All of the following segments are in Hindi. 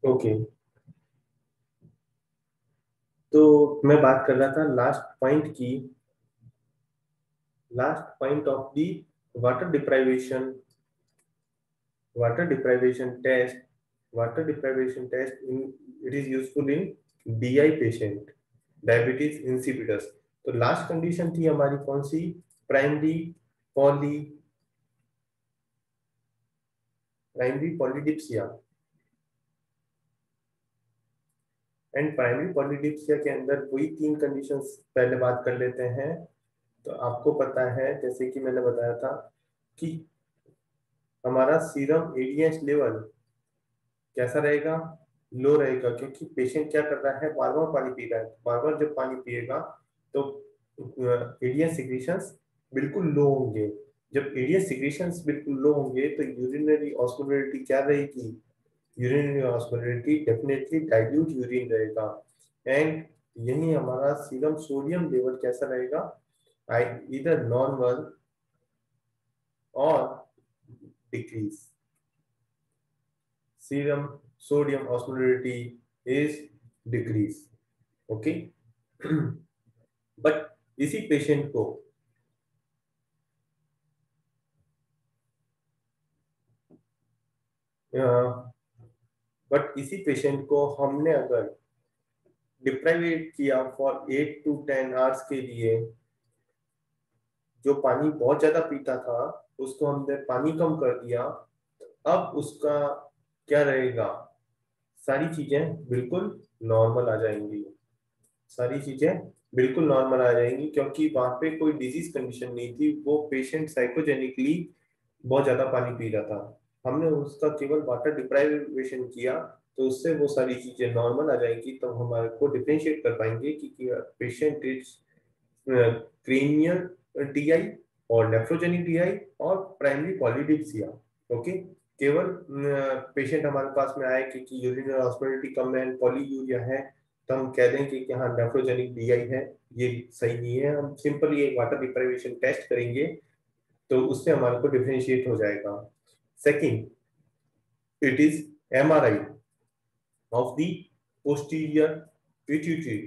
ओके, तो मैं बात कर रहा था last point of the water deprivation water deprivation test water deprivation test in it is useful in DI patient diabetes insipidus। तो लास्ट कंडीशन थी हमारी कौन सी? Primary poly primary polydipsia. And primary polydipsia के अंदर वही तीन कंडीशंस पहले बात कर लेते हैं। तो आपको पता है, जैसे कि मैंने बताया था, कि हमारा सीरम एडीएच लेवल कैसा रहेगा? लो रहेगा, क्योंकि पेशेंट क्या कर रहा है, बार बार पानी पी रहा है। बार बार जब पानी पिएगा तो एडीएच सिक्रीशंस बिल्कुल लो होंगे। जब एडीएच सिक्रीशंस बिल्कुल लो होंगे तो यूरिनरी ऑस्मोलरिटी क्या रहेगी? Urinary osmolarity definitely dilute urine रहेगा। एंड यही हमारा सीरम सोडियम लेवल कैसा रहेगा? इधर नॉर्मल और decrease. serum sodium osmolarity is decrease। Okay, but इसी पेशेंट को हमने अगर डिप्राइवेट किया फॉर 8 to 10 आवर्स के लिए, जो पानी बहुत ज्यादा पीता था उसको हमने पानी कम कर दिया, अब उसका क्या रहेगा? सारी चीजें बिल्कुल नॉर्मल आ जाएंगी। सारी चीजें बिल्कुल नॉर्मल आ जाएंगी, क्योंकि वहां पे कोई डिजीज कंडीशन नहीं थी। वो पेशेंट साइकोजेनिकली बहुत ज्यादा पानी पी रहा था। हमने उसका केवल वाटर डिप्राइवेशन किया, तो उससे वो सारी चीजें नॉर्मल आ जाएंगी। तो हम हमारे को डिफरेंशिएट कर पाएंगे कि पेशेंट इज क्रेनियल टीआई और नेफ्रोजेनिक टीआई और प्राइमरी पॉलीडिप्सिया। ओके, केवल पेशेंट हमारे पास में आए कि यूरिनरी ऑस्मोलरिटी कम है, पॉलीयूरिया है, तो हम कह दें कि हाँ नेफ्रोजेनिक डीआई है। ये सही नहीं है। हम सिंपली एक वाटर डिप्राइवेशन टेस्ट करेंगे, तो उससे हमारे को डिफरेंशिएट हो जाएगा। Second, it is MRI of the posterior pituitary.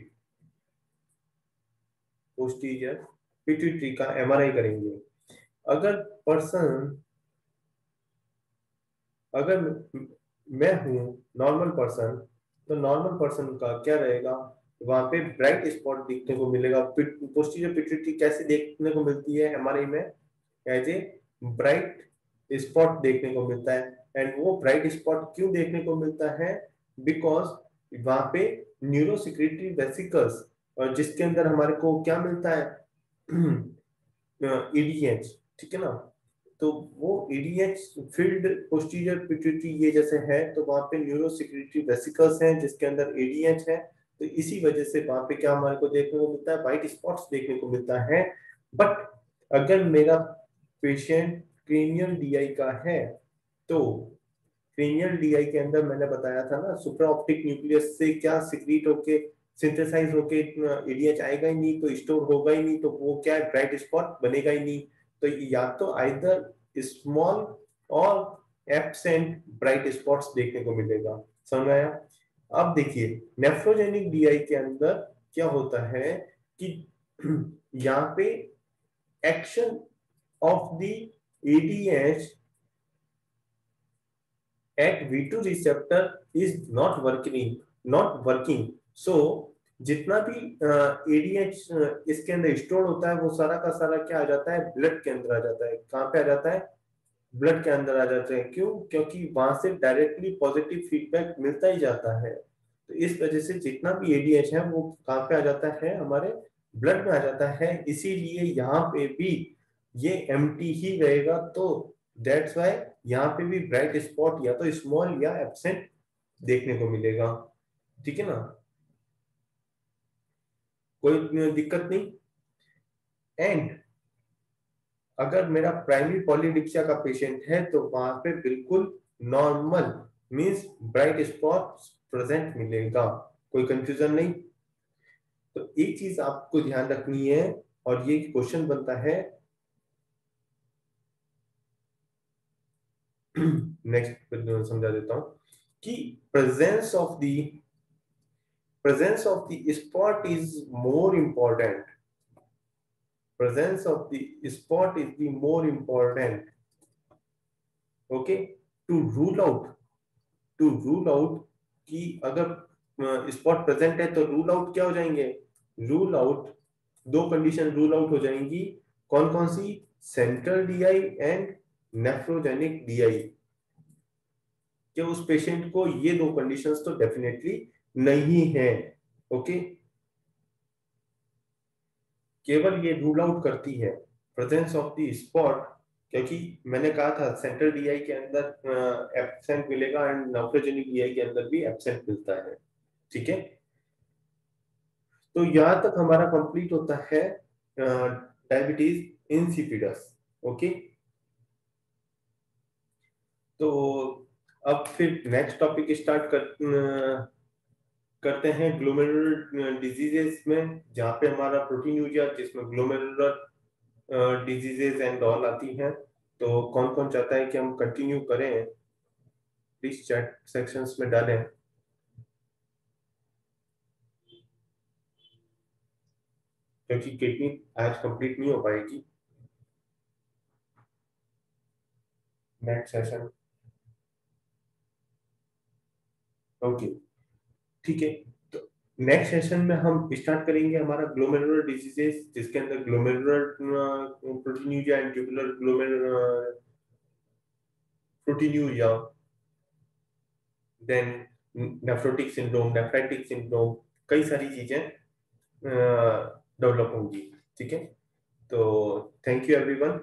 Posterior pituitary का एमआरआई करेंगे। अगर पर्सन अगर मैं हूं नॉर्मल पर्सन, तो नॉर्मल पर्सन का क्या रहेगा? वहां पे ब्राइट स्पॉट देखने को मिलेगा। पोस्टीरियर पिट्यूटरी कैसे देखने को मिलती है एमआरआई में? एज ए ब्राइट स्पॉट देखने को मिलता है। एंड वो ब्राइट स्पॉट क्यों देखने को मिलता है? बिकॉज वहां पे न्यूरोसिक्रेटरी वेसिकल्स, और जिसके अंदर हमारे को क्या मिलता है? ईडीएच, ठीक है ना? तो वो ईडीएच फील्ड पोस्टीरियर पिट्यूटरी ये जैसे है, तो वहां पे न्यूरोसिक्रेटरी वेसिकल्स हैं जिसके अंदर एडीएच है। तो इसी वजह से वहां पे क्या हमारे को देखने को मिलता है? व्हाइट स्पॉट्स देखने को मिलता है। बट अगर मेरा पेशेंट क्रेनियल डीआई का है, तो क्रेनियल डीआई के अंदर मैंने बताया था ना, सुप्रा ऑप्टिक न्यूक्लियस से क्या सिक्रीट होके सिंथेसाइज होके एडीएच आएगा ही नहीं, तो स्टोर होगा ही नहीं, तो वो क्या है? ब्राइट स्पॉट बनेगा ही नहीं। तो या तो आइदर स्मॉल और एब्सेंट ब्राइट स्पॉट्स देखने को मिलेगा। समझ आया? अब देखिए नेफ्रोजेनिक डीआई के अंदर क्या होता है कि यहाँ पे action of the ADH at V2 receptor is not working। So जितना भी ADH इसके अंदर स्टोर होता है, वो सारा का सारा क्या आ जाता है? ब्लड के अंदर आ जाता है। कहाँ पे आ जाता है? ब्लड के अंदर आ जाते हैं। क्यों? क्योंकि वहां से डायरेक्टली पॉजिटिव फीडबैक मिलता ही जाता है। तो इस वजह से जितना भी एडीएच है वो कहाँ पे आ जाता है? हमारे ब्लड में आ जाता है। इसीलिए यहाँ पे भी ये एम्प्टी ही रहेगा। तो दैट्स वाई यहाँ पे भी ब्राइट स्पॉट या तो स्मॉल या एब्सेंट देखने को मिलेगा। ठीक है ना? कोई दिक्कत नहीं। एंड अगर मेरा प्राइमरी पॉलीडिप्सिया का पेशेंट है, तो वहां पे बिल्कुल normal means bright spot present मिलेगा। कोई कंफ्यूजन नहीं। तो एक चीज आपको ध्यान रखनी है, और ये क्वेश्चन बनता है नेक्स्ट समझा देता हूं कि presence of the spot is more important. Presence of the spot is the more important. Okay, to rule out कि अगर स्पॉट प्रेजेंट है तो रूल आउट क्या हो जाएंगे, रूल आउट दो कंडीशन रूल आउट हो जाएंगी। कौन कौन सी, central DI and nephrogenic DI, कि उस पेशेंट को ये दो कंडीशंस तो डेफिनेटली नहीं है। ओके, केवल ये रूल आउट करती है प्रेजेंस ऑफ द स्पॉट, क्योंकि मैंने कहा था सेंट्रल डीआई के अंदर एब्सेंट मिलेगा एंड नेफ्रोजेनिक डीआई के अंदर भी एब्सेंट मिलता है। ठीक है, तो यहां तक हमारा कंप्लीट होता है डायबिटीज इंसिपिडस। ओके, तो अब फिर नेक्स्ट टॉपिक स्टार्ट करते हैं ग्लोमेरुलर डिजीजेस में, जहाँ पे हमारा प्रोटीनूरिया, जिसमें ग्लोमेरुलर डिजीजेस एंड ऑल आती हैं। तो कौन कौन चाहता है कि हम कंटिन्यू करें, प्लीज चैट सेक्शंस में डालें, क्योंकि किडनी आज कंप्लीट नहीं हो पाएगी नेक्स्ट सेशन। ओके, ठीक है, तो नेक्स्ट सेशन में हम स्टार्ट करेंगे हमारा ग्लोमेरुलर डिजीजेस, जिसके अंदर glomerular proteinuria and tubular glomerular proteinuria, then nephrotic syndrome, nephritic syndrome, कई सारी चीजें डेवलप होंगी। ठीक है, तो थैंक यू एवरीवन।